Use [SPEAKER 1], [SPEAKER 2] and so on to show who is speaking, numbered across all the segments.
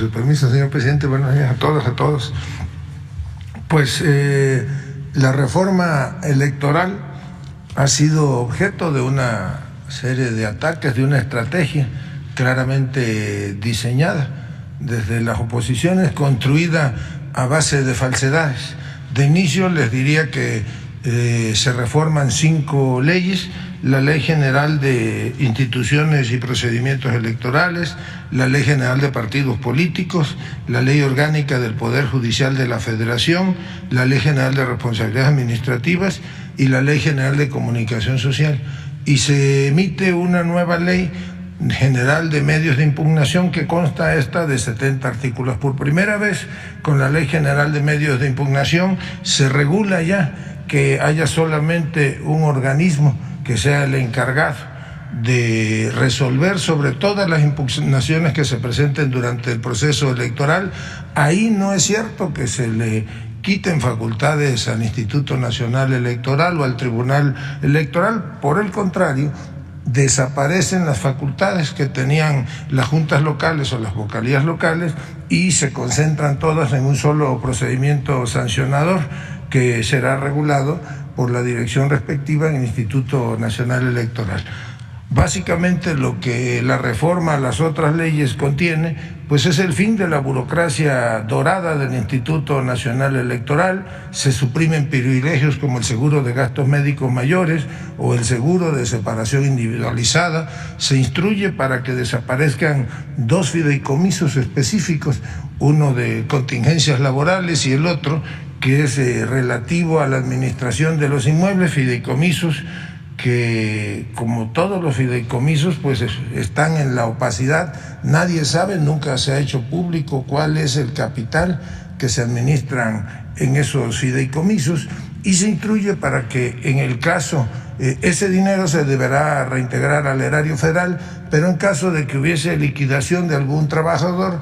[SPEAKER 1] su permiso, señor presidente, buenos días a todos. Pues la reforma electoral ha sido objeto de una serie de ataques, de una estrategia claramente diseñada desde las oposiciones, construida a base de falsedades. De inicio les diría que se reforman 5 leyes: la Ley General de Instituciones y Procedimientos Electorales, la Ley General de Partidos Políticos, la Ley Orgánica del Poder Judicial de la Federación, la Ley General de Responsabilidades Administrativas y la Ley General de Comunicación Social. Y se emite una nueva Ley General de Medios de Impugnación que consta esta de 70 artículos. Por primera vez, con la Ley General de Medios de Impugnación se regula ya que haya solamente un organismo que sea el encargado de resolver sobre todas las impugnaciones que se presenten durante el proceso electoral. Ahí no es cierto que se le quiten facultades al Instituto Nacional Electoral o al Tribunal Electoral. Por el contrario, desaparecen las facultades que tenían las juntas locales o las vocalías locales y se concentran todas en un solo procedimiento sancionador que será regulado por la dirección respectiva en el Instituto Nacional Electoral. Básicamente lo que la reforma a las otras leyes contiene, pues es el fin de la burocracia dorada del Instituto Nacional Electoral. Se suprimen privilegios como el seguro de gastos médicos mayores o el seguro de separación individualizada. Se instruye para que desaparezcan 2 fideicomisos específicos, uno de contingencias laborales y el otro que es relativo a la administración de los inmuebles, fideicomisos que, como todos los fideicomisos, pues están en la opacidad. Nadie sabe, nunca se ha hecho público cuál es el capital que se administran en esos fideicomisos, y se instruye para que en el caso, ese dinero se deberá reintegrar al erario federal, pero en caso de que hubiese liquidación de algún trabajador,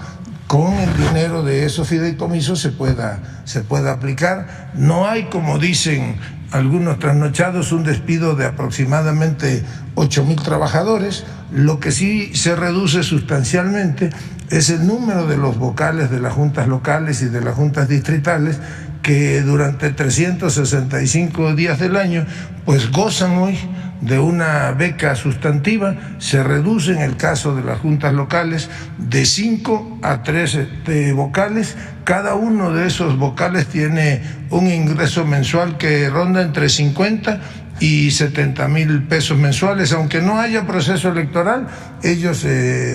[SPEAKER 1] con el dinero de esos fideicomisos se pueda aplicar. No hay, como dicen algunos trasnochados, un despido de aproximadamente 8,000 trabajadores. Lo que sí se reduce sustancialmente es el número de los vocales de las juntas locales y de las juntas distritales, que durante 365 días del año pues gozan hoy de una beca sustantiva. Se reduce en el caso de las juntas locales de 5 a 3 vocales. Cada uno de esos vocales tiene un ingreso mensual que ronda entre 50 y 70,000 pesos mensuales. Aunque no haya proceso electoral, ellos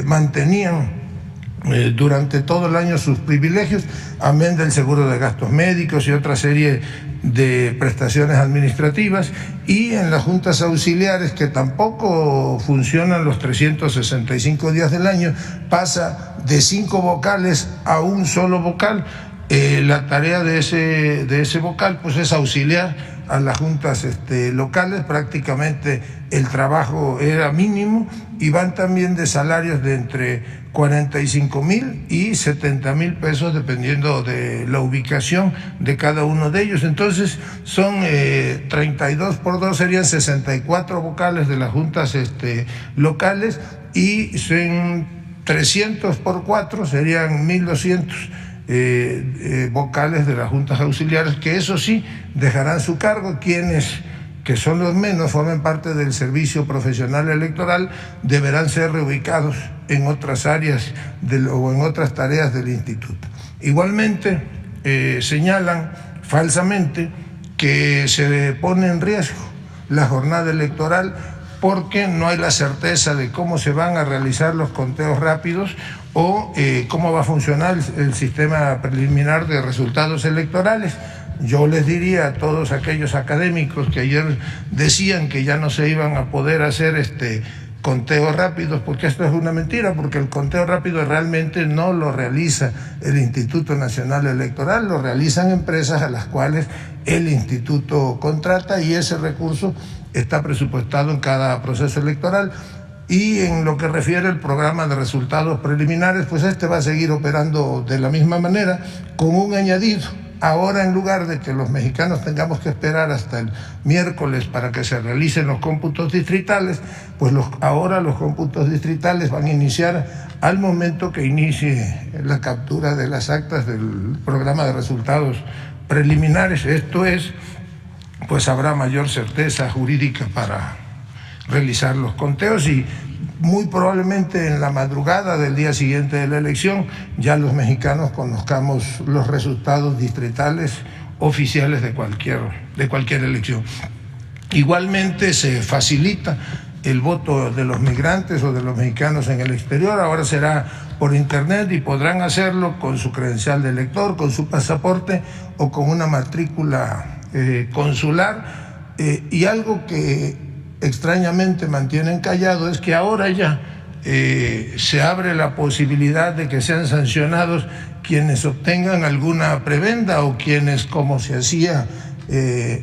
[SPEAKER 1] mantenían durante todo el año sus privilegios, amén del seguro de gastos médicos y otra serie de prestaciones administrativas. Y en las juntas auxiliares, que tampoco funcionan los 365 días del año, pasa de 5 vocales a un solo vocal. La tarea de ese vocal pues es auxiliar a las juntas locales. Prácticamente el trabajo era mínimo, y van también de salarios de entre 45,000 y 70,000 pesos dependiendo de la ubicación de cada uno de ellos. Entonces son 32 por 2 serían 64 vocales de las juntas locales, y son 300 por 4 serían 1,200 vocales de las juntas auxiliares, que eso sí dejarán su cargo. Quienes, que son los menos, formen parte del servicio profesional electoral, deberán ser reubicados en otras áreas o en otras tareas del instituto. Igualmente señalan falsamente que se pone en riesgo la jornada electoral porque no hay la certeza de cómo se van a realizar los conteos rápidos o cómo va a funcionar el sistema preliminar de resultados electorales. Yo les diría a todos aquellos académicos que ayer decían que ya no se iban a poder hacer conteos rápidos, porque esto es una mentira, porque el conteo rápido realmente no lo realiza el Instituto Nacional Electoral, lo realizan empresas a las cuales el instituto contrata, y ese recurso está presupuestado en cada proceso electoral. Y en lo que refiere al programa de resultados preliminares, pues va a seguir operando de la misma manera, con un añadido. ahora en lugar de que los mexicanos tengamos que esperar hasta el miércoles para que se realicen los cómputos distritales, pues ahora los cómputos distritales van a iniciar al momento que inicie la captura de las actas del programa de resultados preliminares. Esto es, pues habrá mayor certeza jurídica para realizar los conteos y muy probablemente en la madrugada del día siguiente de la elección ya los mexicanos conozcamos los resultados distritales oficiales de cualquier elección. Igualmente se facilita el voto de los migrantes o de los mexicanos en el exterior. Ahora será por internet y podrán hacerlo con su credencial de elector, con su pasaporte o con una matrícula consular. Y algo que extrañamente mantienen callado es que ahora ya se abre la posibilidad de que sean sancionados quienes obtengan alguna prebenda o quienes, como se hacía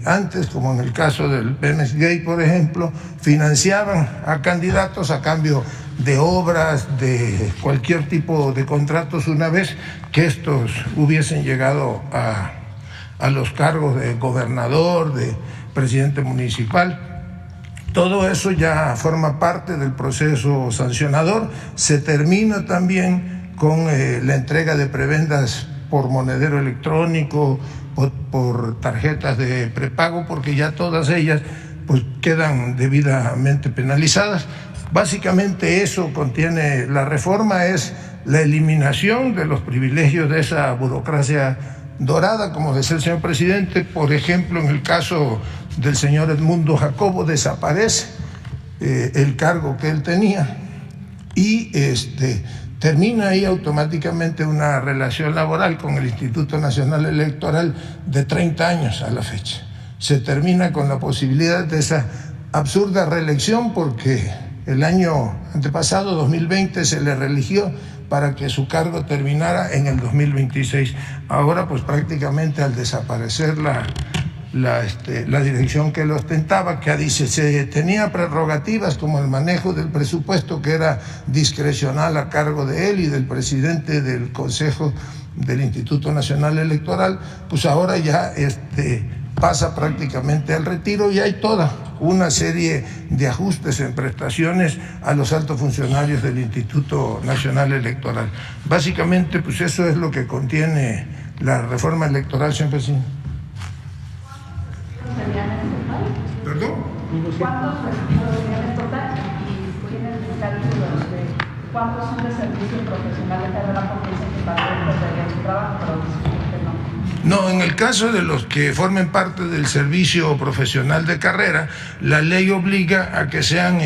[SPEAKER 1] antes, como en el caso del Pemex Gay, por ejemplo, financiaban a candidatos a cambio de obras, de cualquier tipo de contratos, una vez que estos hubiesen llegado a los cargos de gobernador, de presidente municipal. Todo eso ya forma parte del proceso sancionador. Se termina también con la entrega de prebendas por monedero electrónico, por tarjetas de prepago, porque ya todas ellas pues quedan debidamente penalizadas. Básicamente eso contiene la reforma, es la eliminación de los privilegios de esa burocracia dorada, como decía el señor presidente. Por ejemplo, en el caso del señor Edmundo Jacobo desaparece el cargo que él tenía y termina ahí automáticamente una relación laboral con el Instituto Nacional Electoral de 30 años a la fecha. Se termina con la posibilidad de esa absurda reelección porque el año antepasado, 2020, se le reeligió para que su cargo terminara en el 2026. Ahora, pues prácticamente al desaparecer la dirección que lo ostentaba, que dice se tenía prerrogativas como el manejo del presupuesto, que era discrecional a cargo de él y del presidente del Consejo del Instituto Nacional Electoral, pues ahora ya pasa prácticamente al retiro y hay toda una serie de ajustes en prestaciones a los altos funcionarios del Instituto Nacional Electoral. Básicamente, pues eso es lo que contiene la reforma electoral, señor presidente. ¿Perdón?
[SPEAKER 2] ¿Cuántos serían en total? Y tienen el cálculo de cuántos son de servicio profesional de carrera, porque dicen que también perderían su trabajo, pero dicen que no.
[SPEAKER 1] No, en el caso de los que formen parte del servicio profesional de carrera, la ley obliga a que sean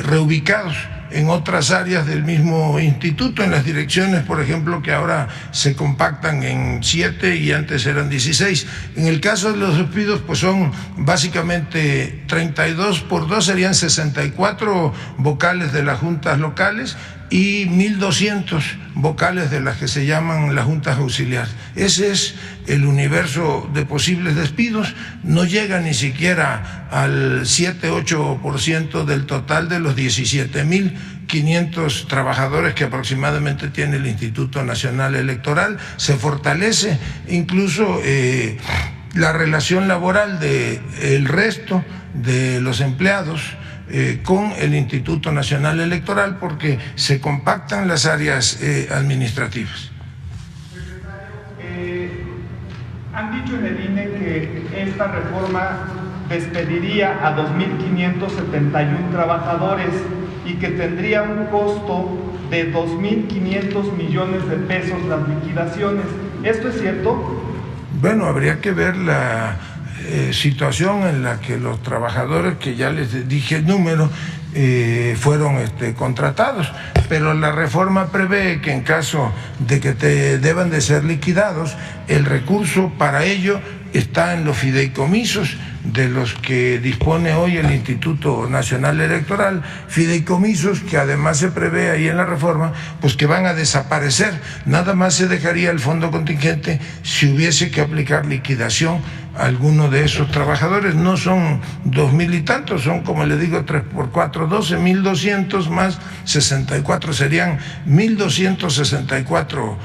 [SPEAKER 1] reubicados en otras áreas del mismo instituto, en las direcciones, por ejemplo, que ahora se compactan en 7 y antes eran 16. En el caso de los despidos, pues son básicamente 32 por 2, serían 64 vocales de las juntas locales y 1.200 vocales de las que se llaman las juntas auxiliares. Ese es el universo de posibles despidos. No llega ni siquiera al 7-8% del total de los 17.500 trabajadores que aproximadamente tiene el Instituto Nacional Electoral. Se fortalece incluso la relación laboral del resto de los empleados con el Instituto Nacional Electoral, porque se compactan las áreas administrativas.
[SPEAKER 3] Han dicho en el INE que esta reforma despediría a 2.571 trabajadores y que tendría un costo de 2.500 millones de pesos las liquidaciones. ¿Esto es cierto?
[SPEAKER 1] Bueno, habría que ver la situación en la que los trabajadores, que ya les dije el número, fueron contratados, pero la reforma prevé que en caso de que deban de ser liquidados, el recurso para ello está en los fideicomisos de los que dispone hoy el Instituto Nacional Electoral, fideicomisos que además se prevé ahí en la reforma, pues que van a desaparecer. Nada más se dejaría el fondo contingente si hubiese que aplicar liquidación a alguno de esos trabajadores. No son 2.000 y tantos, son, como le digo, 3 por 4, 12, 1.200 más 64, serían 1.264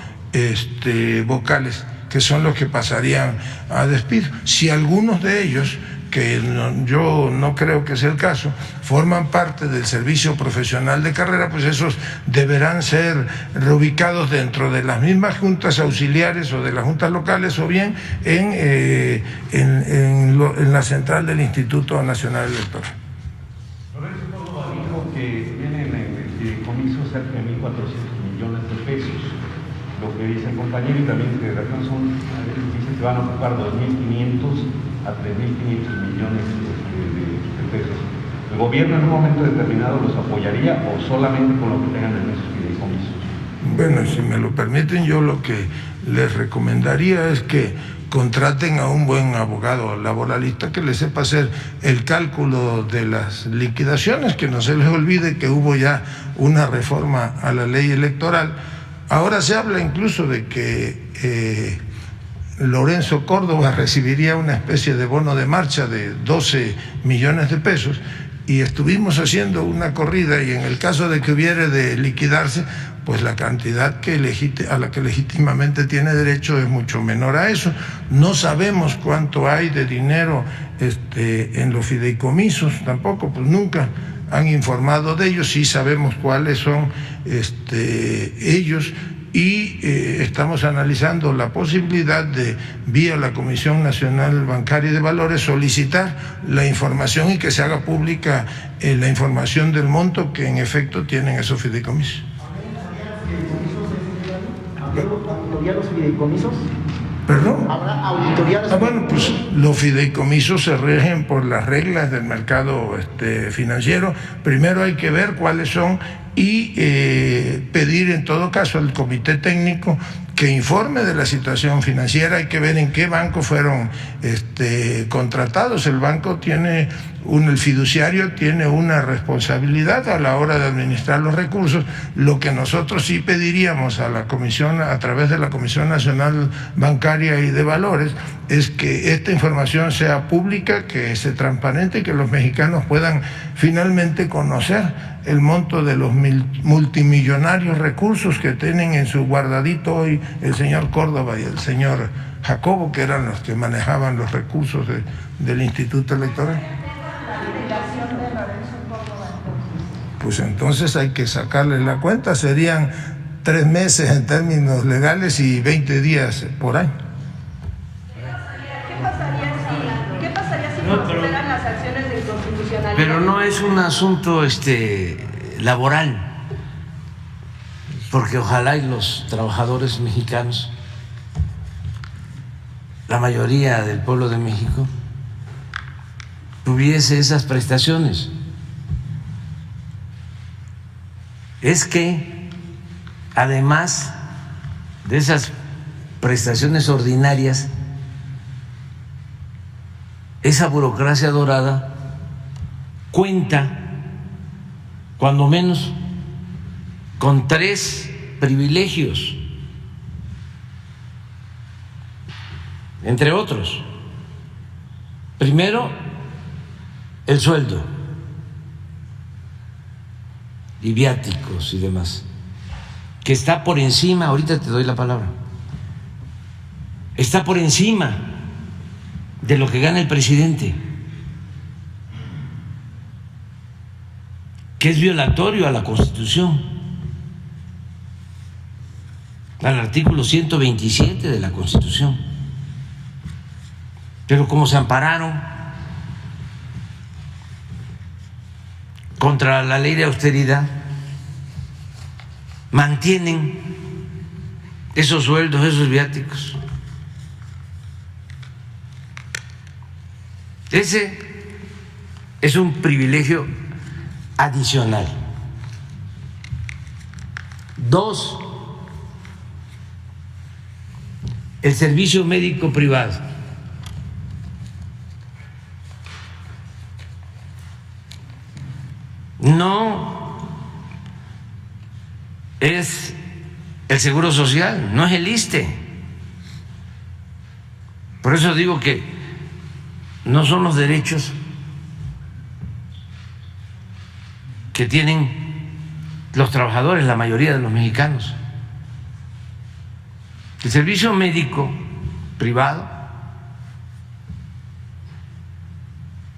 [SPEAKER 1] vocales que son los que pasarían a despido. Si algunos de ellos, que yo no creo que sea el caso, forman parte del servicio profesional de carrera, pues esos deberán ser reubicados dentro de las mismas juntas auxiliares o de las juntas locales, o bien en la central del Instituto Nacional Electoral.
[SPEAKER 4] Lorenzo Córdoba dijo que tienen en el fideicomiso cerca de 1.400 millones de pesos. Lo que dice el compañero y también que de razón dice que van a ocupar 2.500 a 3.500 millones de pesos. ¿El gobierno en un momento determinado los apoyaría o solamente con lo que tengan en esos fideicomisos?
[SPEAKER 1] Bueno, si me lo permiten, yo lo que les recomendaría es que contraten a un buen abogado laboralista que les sepa hacer el cálculo de las liquidaciones, que no se les olvide que hubo ya una reforma a la ley electoral. Ahora se habla incluso de que Lorenzo Córdoba recibiría una especie de bono de marcha de 12 millones de pesos, y estuvimos haciendo una corrida, y en el caso de que hubiere de liquidarse, pues la cantidad a la que legítimamente tiene derecho es mucho menor a eso. No sabemos cuánto hay de dinero en los fideicomisos, tampoco, pues nunca han informado de ellos. Sí sabemos cuáles son ellos, y estamos analizando la posibilidad de, vía la Comisión Nacional Bancaria y de Valores, solicitar la información y que se haga pública la información del monto que en efecto tienen esos fideicomisos.
[SPEAKER 5] ¿Habrá auditoría a los fideicomisos?
[SPEAKER 1] ¿Perdón?
[SPEAKER 5] ¿Habrá auditoría a los
[SPEAKER 1] Bueno, pues los fideicomisos se rigen por las reglas del mercado financiero. Primero hay que ver cuáles son y pedir en todo caso al comité técnico que informe de la situación financiera. Hay que ver en qué banco fueron contratados. El banco tiene el fiduciario tiene una responsabilidad a la hora de administrar los recursos. Lo que nosotros sí pediríamos a la Comisión, a través de la Comisión Nacional Bancaria y de Valores, es que esta información sea pública, que sea transparente y que los mexicanos puedan finalmente conocer el monto de los multimillonarios recursos que tienen en su guardadito hoy el señor Córdoba y el señor Jacobo, que eran los que manejaban los recursos del Instituto Electoral. Pues entonces hay que sacarle la cuenta, serían 3 meses en términos legales y 20 días por año.
[SPEAKER 2] ¿Qué pasaría si prosperan las acciones de inconstitucionalidad?
[SPEAKER 6] Pero no es un asunto laboral, porque ojalá y los trabajadores mexicanos, la mayoría del pueblo de México, tuviese esas prestaciones. Es que además de esas prestaciones ordinarias, esa burocracia dorada cuenta cuando menos con 3 privilegios, entre otros. Primero, el sueldo y viáticos y demás, que está por encima, ahorita te doy la palabra, está por encima de lo que gana el presidente, que es violatorio a la Constitución, al artículo 127 de la Constitución. Pero como se ampararon contra la ley de austeridad, mantienen esos sueldos, esos viáticos. Ese es un privilegio adicional. 2, el servicio médico privado. No es el Seguro Social, no es el ISSSTE. Por eso digo que no son los derechos que tienen los trabajadores, la mayoría de los mexicanos. El servicio médico privado,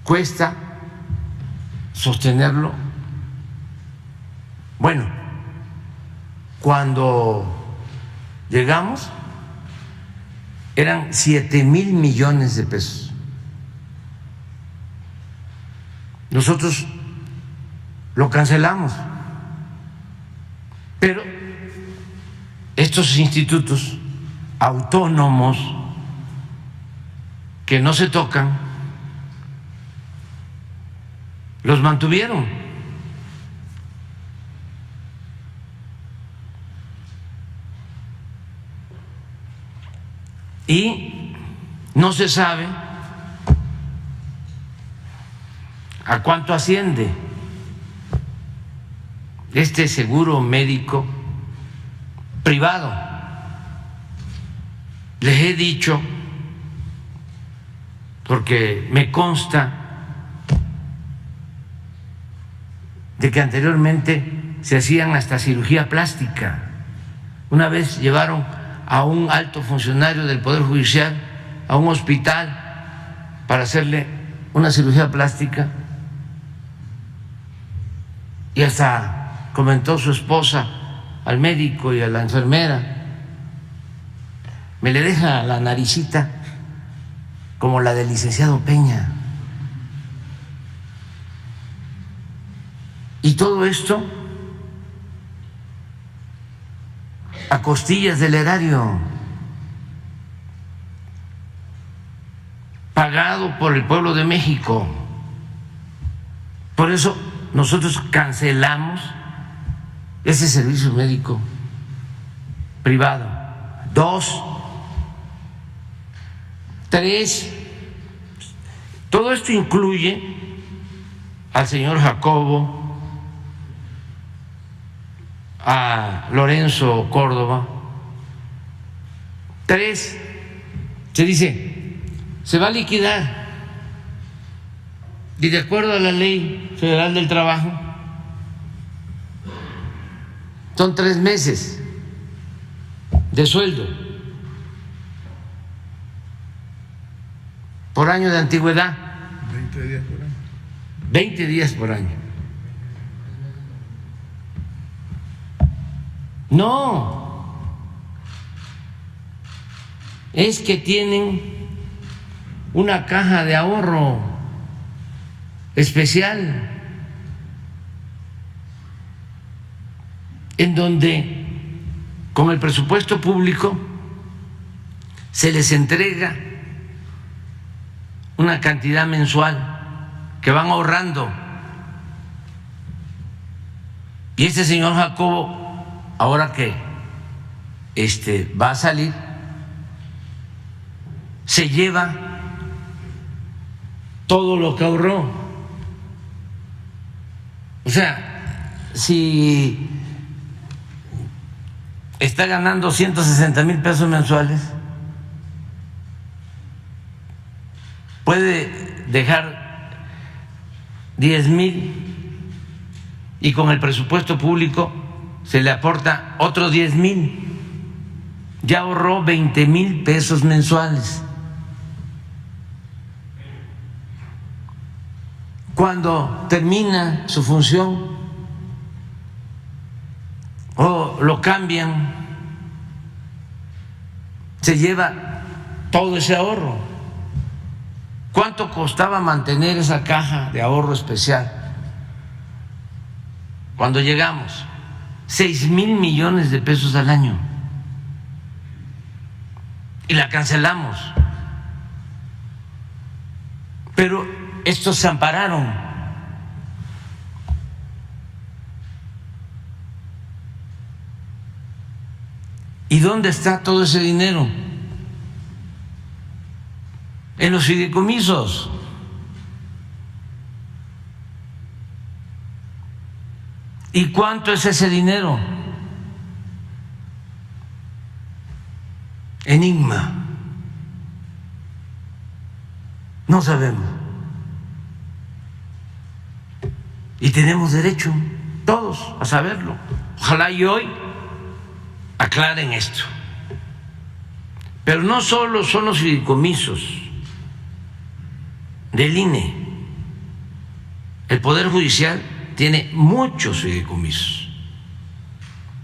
[SPEAKER 6] cuesta sostenerlo. Bueno, cuando llegamos eran 7,000 millones de pesos. Nosotros lo cancelamos, pero estos institutos autónomos que no se tocan los mantuvieron. Y no se sabe a cuánto asciende este seguro médico privado. Les he dicho, porque me consta de que anteriormente se hacían hasta cirugía plástica. Una vez llevaron a un alto funcionario del Poder Judicial a un hospital para hacerle una cirugía plástica y hasta comentó su esposa al médico y a la enfermera: me le deja la naricita como la del licenciado Peña. Y todo esto a costillas del erario, pagado por el pueblo de México. Por eso nosotros cancelamos ese servicio médico privado. 2, 3, todo esto incluye al señor Jacobo, a Lorenzo Córdoba. 3, se dice, se va a liquidar, y de acuerdo a la Ley Federal del Trabajo son 3 meses de sueldo por año de antigüedad.
[SPEAKER 1] 20 días por año.
[SPEAKER 6] 20 días por año. No, es que tienen una caja de ahorro especial en donde con el presupuesto público se les entrega una cantidad mensual que van ahorrando. Y este señor Jacobo, ahora que va a salir, se lleva todo lo que ahorró. O sea, si está ganando 160,000 pesos mensuales, puede dejar 10,000 y con el presupuesto público se le aporta otros 10,000, ya ahorró 20,000 pesos mensuales. Cuando termina su función o lo cambian, se lleva todo ese ahorro. ¿Cuánto costaba mantener esa caja de ahorro especial? Cuando llegamos, 6,000 millones de pesos al año, y la cancelamos. Pero estos se ampararon. ¿Y dónde está todo ese dinero? En los fideicomisos. ¿Y cuánto es ese dinero? Enigma. No sabemos. Y tenemos derecho, todos, a saberlo. Ojalá y hoy aclaren esto. Pero Pero no solo son los fideicomisos del INE. El Poder Judicial tiene muchos fideicomisos,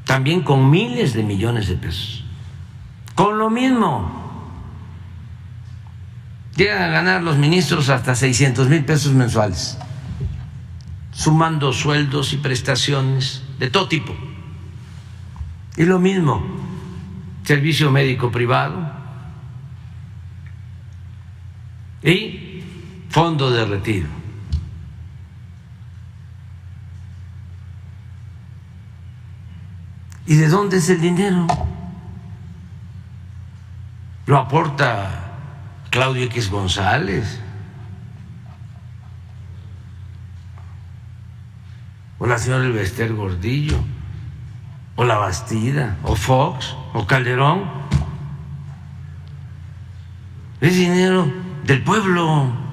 [SPEAKER 6] también con miles de millones de pesos. Con lo mismo, llegan a ganar los ministros hasta 600,000 pesos mensuales, sumando sueldos y prestaciones de todo tipo. Y lo mismo, servicio médico privado y fondo de retiro. ¿Y de dónde es el dinero? Lo aporta Claudio X González, o la señora Elbester Gordillo, o la Bastida, o Fox, o Calderón. Es dinero del pueblo.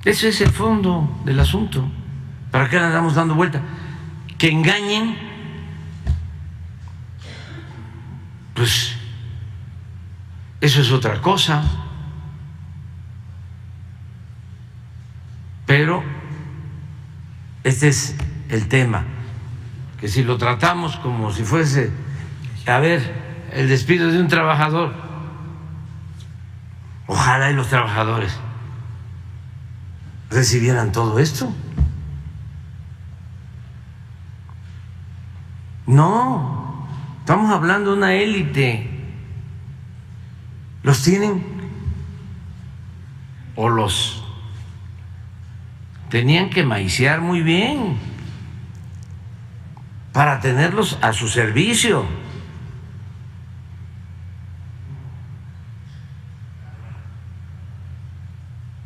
[SPEAKER 6] Ese es el fondo del asunto. ¿Para qué le andamos dando vuelta? Que engañen, pues eso es otra cosa. Pero este es el tema, que si lo tratamos como si fuese, a ver, el despido de un trabajador, ojalá y los trabajadores recibieran todo esto. No, estamos hablando de una élite. Los tienen o los tenían que maiciar muy bien para tenerlos a su servicio.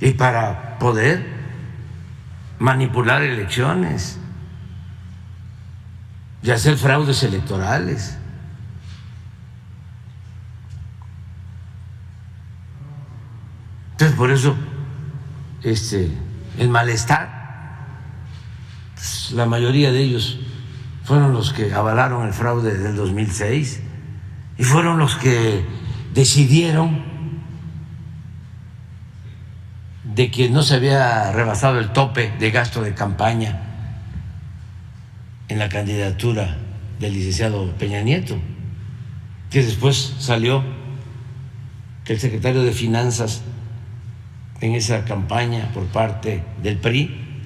[SPEAKER 6] Y para poder manipular elecciones y hacer fraudes electorales. Entonces, por eso el malestar, pues, la mayoría de ellos fueron los que avalaron el fraude del 2006 y fueron los que decidieron de que no se había rebasado el tope de gasto de campaña en la candidatura del licenciado Peña Nieto, que después salió que el secretario de Finanzas en esa campaña por parte del PRI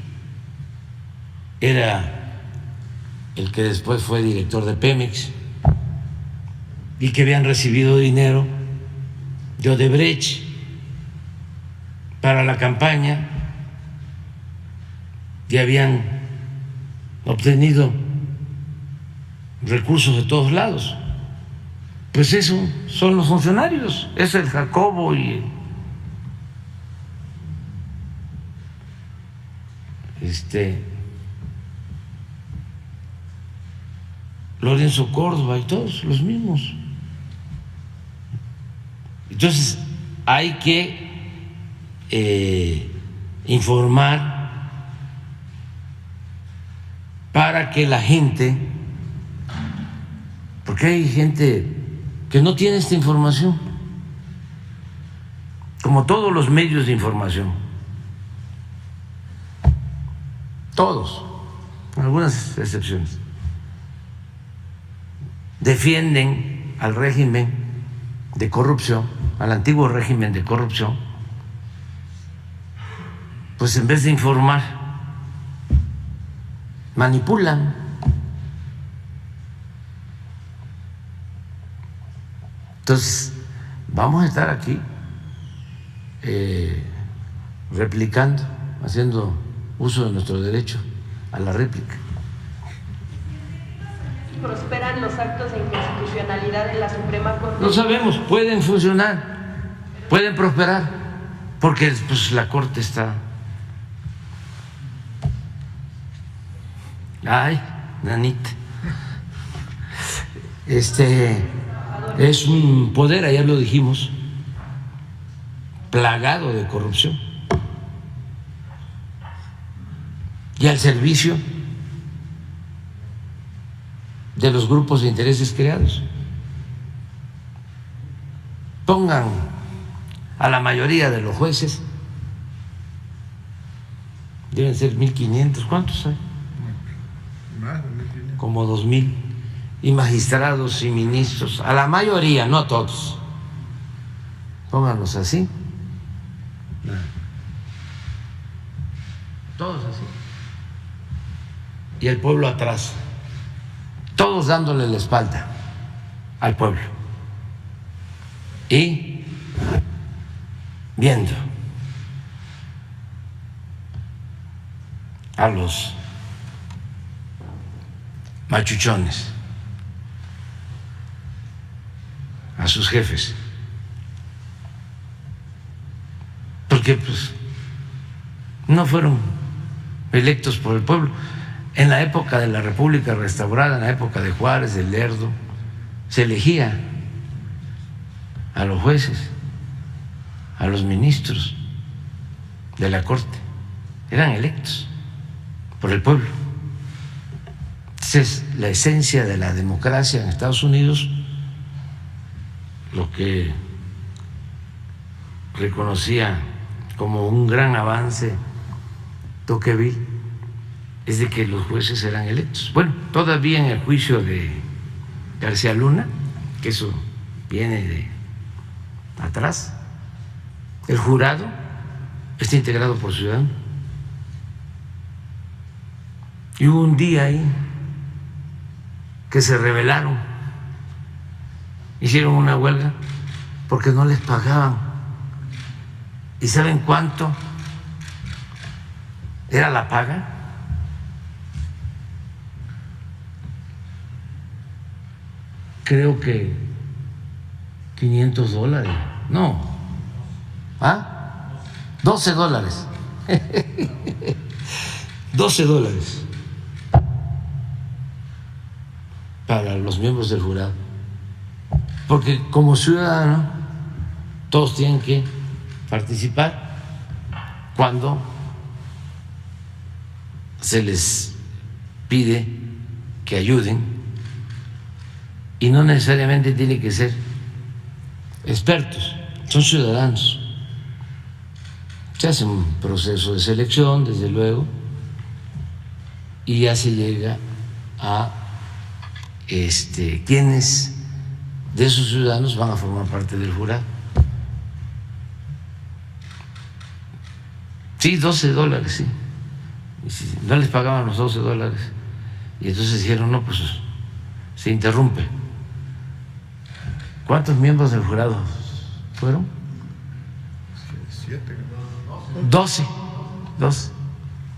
[SPEAKER 6] era el que después fue director de Pemex y que habían recibido dinero de Odebrecht para la campaña y habían obtenido recursos de todos lados. Pues eso son los funcionarios, es el Jacobo y Lorenzo Córdoba y todos los mismos. Entonces hay que informar para que la gente, porque hay gente que no tiene esta información, como todos los medios de información, todos, con algunas excepciones, defienden al régimen de corrupción, al antiguo régimen de corrupción. Pues en vez de informar, manipulan. Entonces, vamos a estar aquí replicando, haciendo uso de nuestro derecho a la réplica.
[SPEAKER 7] ¿Prosperan los actos de inconstitucionalidad en la Suprema Corte?
[SPEAKER 6] No sabemos, pueden funcionar, pueden prosperar, porque pues, la Corte está... Ay, nanita. Es un poder, ayer lo dijimos, plagado de corrupción y al servicio de los grupos de intereses creados. Pongan a la mayoría de los jueces, deben ser 1.500, ¿cuántos hay?
[SPEAKER 1] Más de 1.500.
[SPEAKER 6] Como 2.000, y magistrados y ministros, a la mayoría, no a todos. Pónganlos así. Todos así. Y el pueblo atrás. Todos dándole la espalda al pueblo. Y viendo a los machuchones, a sus jefes. Porque pues no fueron electos por el pueblo. En la época de la República Restaurada, en la época de Juárez, de Lerdo, se elegía a los jueces, a los ministros de la Corte, eran electos por el pueblo. Esa es la esencia de la democracia en Estados Unidos, lo que reconocía como un gran avance Tocqueville es de que los jueces eran electos. Bueno, todavía en el juicio de García Luna, que eso viene de atrás, el jurado está integrado por ciudadanos. Y hubo un día ahí que se rebelaron, hicieron una huelga porque no les pagaban. ¿Y saben cuánto era la paga? Creo que $500. No. ¿Ah? $12. $12 para los miembros del jurado. Porque como ciudadano todos tienen que participar cuando se les pide que ayuden, y no necesariamente tiene que ser expertos, son ciudadanos. Se hace un proceso de selección, desde luego, y ya se llega a quienes de esos ciudadanos van a formar parte del jurado. Sí, $12, sí. Y si no les pagaban los $12, y entonces dijeron, no, pues se interrumpe. ¿Cuántos miembros del jurado fueron?
[SPEAKER 1] 7.
[SPEAKER 6] 12.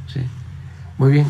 [SPEAKER 6] Sí. Muy bien.